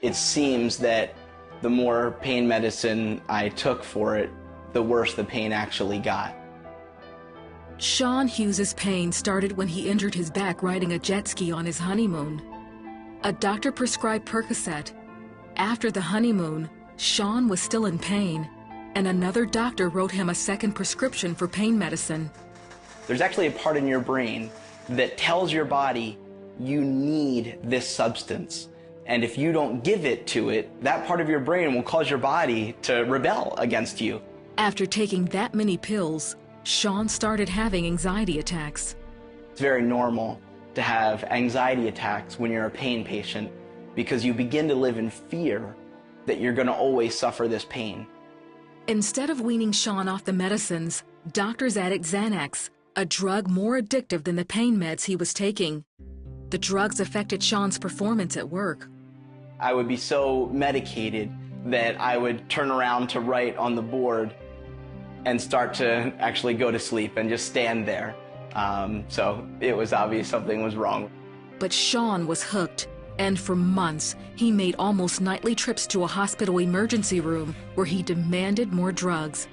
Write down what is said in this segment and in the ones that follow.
It seems that the more pain medicine I took for it, the worse the pain actually got. Sean Hughes's pain started when he injured his back riding a jet ski on his honeymoon. A doctor prescribed Percocet. After the honeymoon, Sean was still in pain, and another doctor wrote him a second prescription for pain medicine. There's actually a part in your brain that tells your body you need this substance. And if you don't give it to it, that part of your brain will cause your body to rebel against you. After taking that many pills, Sean started having anxiety attacks. It's very normal to have anxiety attacks when you're a pain patient because you begin to live in fear that you're going to always suffer this pain. Instead of weaning Sean off the medicines, doctors added Xanax, a drug more addictive than the pain meds he was taking. The drugs affected Sean's performance at work. I would be so medicated that I would turn around to write on the board and start to actually go to sleep and just stand there. So it was obvious something was wrong. But Sean was hooked, and for months, he made almost nightly trips to a hospital emergency room where he demanded more drugs.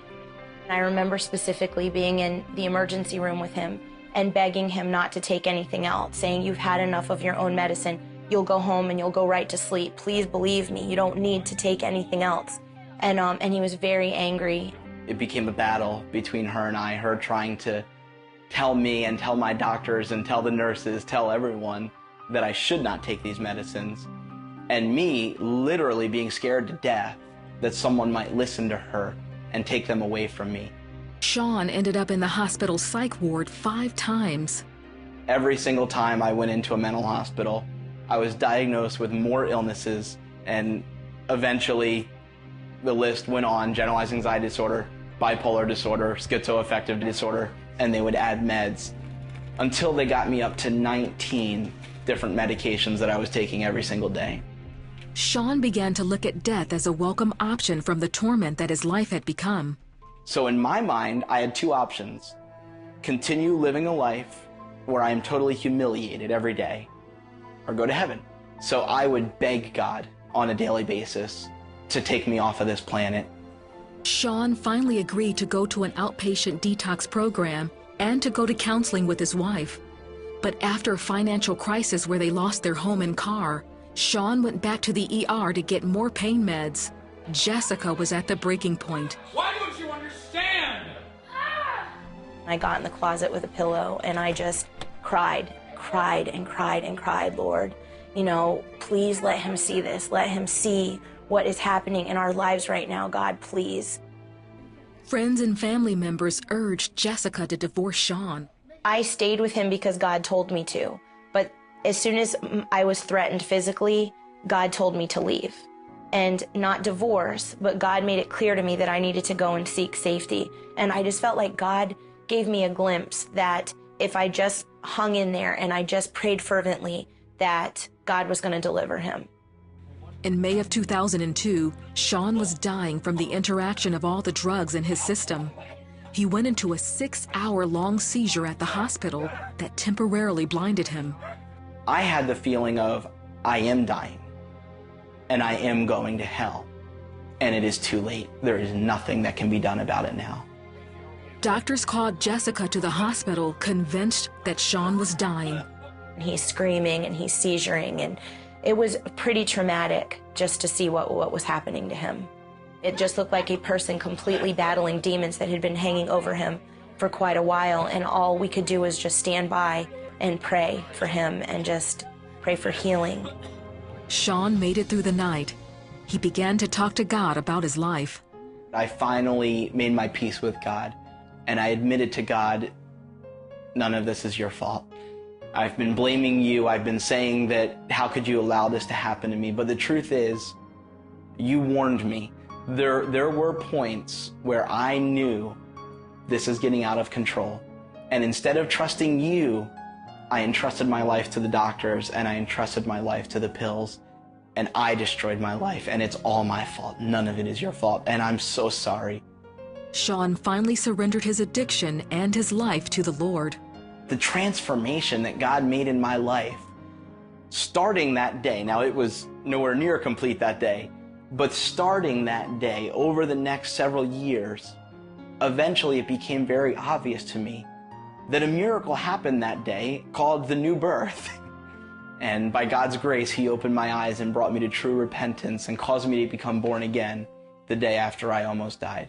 I remember specifically being in the emergency room with him and begging him not to take anything else, saying, "You've had enough of your own medicine. You'll go home and you'll go right to sleep. Please believe me, you don't need to take anything else." And he was very angry. It became a battle between her and I, her trying to tell me and tell my doctors and tell the nurses, tell everyone that I should not take these medicines, and me literally being scared to death that someone might listen to her and take them away from me. Sean ended up in the hospital psych ward 5 times. Every single time I went into a mental hospital, I was diagnosed with more illnesses, and eventually the list went on: generalized anxiety disorder, bipolar disorder, schizoaffective disorder, and they would add meds until they got me up to 19 different medications that I was taking every single day. Sean began to look at death as a welcome option from the torment that his life had become. So in my mind, I had 2 options: continue living a life where I am totally humiliated every day, or go to heaven. So I would beg God on a daily basis to take me off of this planet. Sean finally agreed to go to an outpatient detox program and to go to counseling with his wife. But after a financial crisis where they lost their home and car, Sean went back to the ER to get more pain meds. Jessica was at the breaking point. Why don't you understand? I got in the closet with a pillow and I just cried and cried and cried. "Lord, please let him see this. Let him see what is happening in our lives right now, God, please." Friends and family members urged Jessica to divorce Sean. I stayed with him because God told me to. But as soon as I was threatened physically, God told me to leave. And not divorce, but God made it clear to me that I needed to go and seek safety. And I just felt like God gave me a glimpse that if I just hung in there and I just prayed fervently, that God was going to deliver him. In May of 2002, Sean was dying from the interaction of all the drugs in his system. He went into a 6-hour-long seizure at the hospital that temporarily blinded him. I had the feeling of, I am dying, and I am going to hell, and it is too late. There is nothing that can be done about it now. Doctors called Jessica to the hospital, convinced that Sean was dying. He's screaming and he's seizuring, and it was pretty traumatic just to see what was happening to him. It just looked like a person completely battling demons that had been hanging over him for quite a while, and all we could do was just stand by and pray for him and just pray for healing. Sean made it through the night. He began to talk to God about his life. I finally made my peace with God, and I admitted to God, none of this is your fault. I've been blaming you. I've been saying that, how could you allow this to happen to me? But the truth is, you warned me. There were points where I knew this is getting out of control. And instead of trusting you, I entrusted my life to the doctors, and I entrusted my life to the pills, and I destroyed my life, and it's all my fault. None of it is your fault, and I'm so sorry. Sean finally surrendered his addiction and his life to the Lord. The transformation that God made in my life starting that day, now it was nowhere near complete that day, but starting that day over the next several years, eventually it became very obvious to me that a miracle happened that day called the new birth. And by God's grace, he opened my eyes and brought me to true repentance and caused me to become born again the day after I almost died.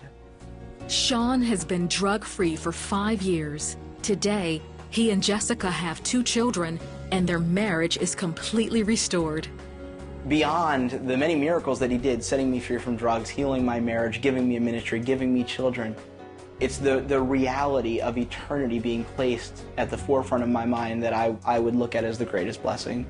Sean has been drug-free for 5 years. Today, he and Jessica have 2 children, and their marriage is completely restored. Beyond the many miracles that he did, setting me free from drugs, healing my marriage, giving me a ministry, giving me children, it's the reality of eternity being placed at the forefront of my mind that I would look at as the greatest blessing.